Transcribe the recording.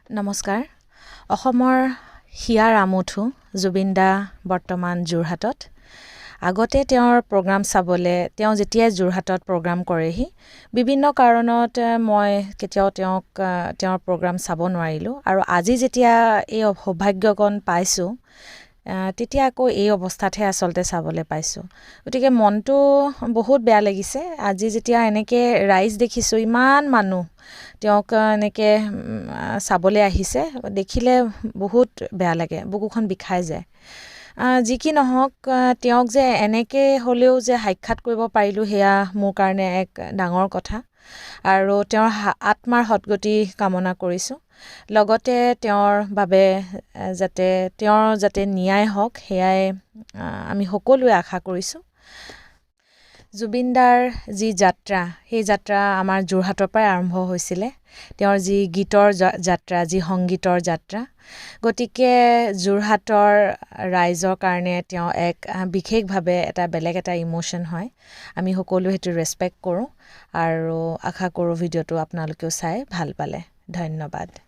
নমস্কাৰ অসমৰ হিয়াৰ আমুঠু জুবিন দা বৰ্তমান যোৰহাটত আগতে তেওঁৰ প্ৰগ্ৰাম চাবলে তেওঁ যেতিয়া যোৰহাটত প্ৰগ্ৰাম কৰেহি বিভিন্ন কাৰণত মই কেতিয়াও তেওঁৰ প্ৰগ্ৰাম চাব নোৱাৰিলোঁ আৰু আজি যেতিয়া এই সৌভাগ্যকণ পাইছোঁ তেতিয়া আকৌ এই অৱস্থাতহে আচলতে চাবলৈ পাইছোঁ গতিকে মনটো বহুত বেয়া লাগিছে আজি যেতিয়া এনেকৈ ৰাইজ দেখিছোঁ ইমান মানুহ তেওঁক এনেকৈ চাবলৈ আহিছে দেখিলে বহুত বেয়া লাগে বুকুখন বিষাই যায় যি কি নহওক তেওঁক যে এনেকৈ হ'লেও যে সাক্ষাৎ কৰিব পাৰিলোঁ সেয়া মোৰ কাৰণে এক ডাঙৰ কথা আৰু তেওঁৰ আত্মাৰ সদ্গতি কামনা কৰিছোঁ লগতে তেওঁৰ বাবে যাতে ন্যায় হওক সেয়াই আমি সকলোৱে আশা কৰিছোঁ জুবিন দাৰ যি যাত্ৰা সেই যাত্ৰা আমাৰ যোৰহাটৰ পৰাই আৰম্ভ হৈছিলে তেওঁৰ যি গীতৰ যাত্ৰা যি সংগীতৰ যাত্ৰা গতিকে যোৰহাটৰ ৰাইজৰ কাৰণে তেওঁ এক বিশেষভাৱে এটা বেলেগ এটা ইম'শ্যন হয় আমি সকলোৱে সেইটো ৰেচপেক্ট কৰোঁ আৰু আশা কৰোঁ ভিডিঅ'টো আপোনালোকেও চাই ভাল পালে ধন্যবাদ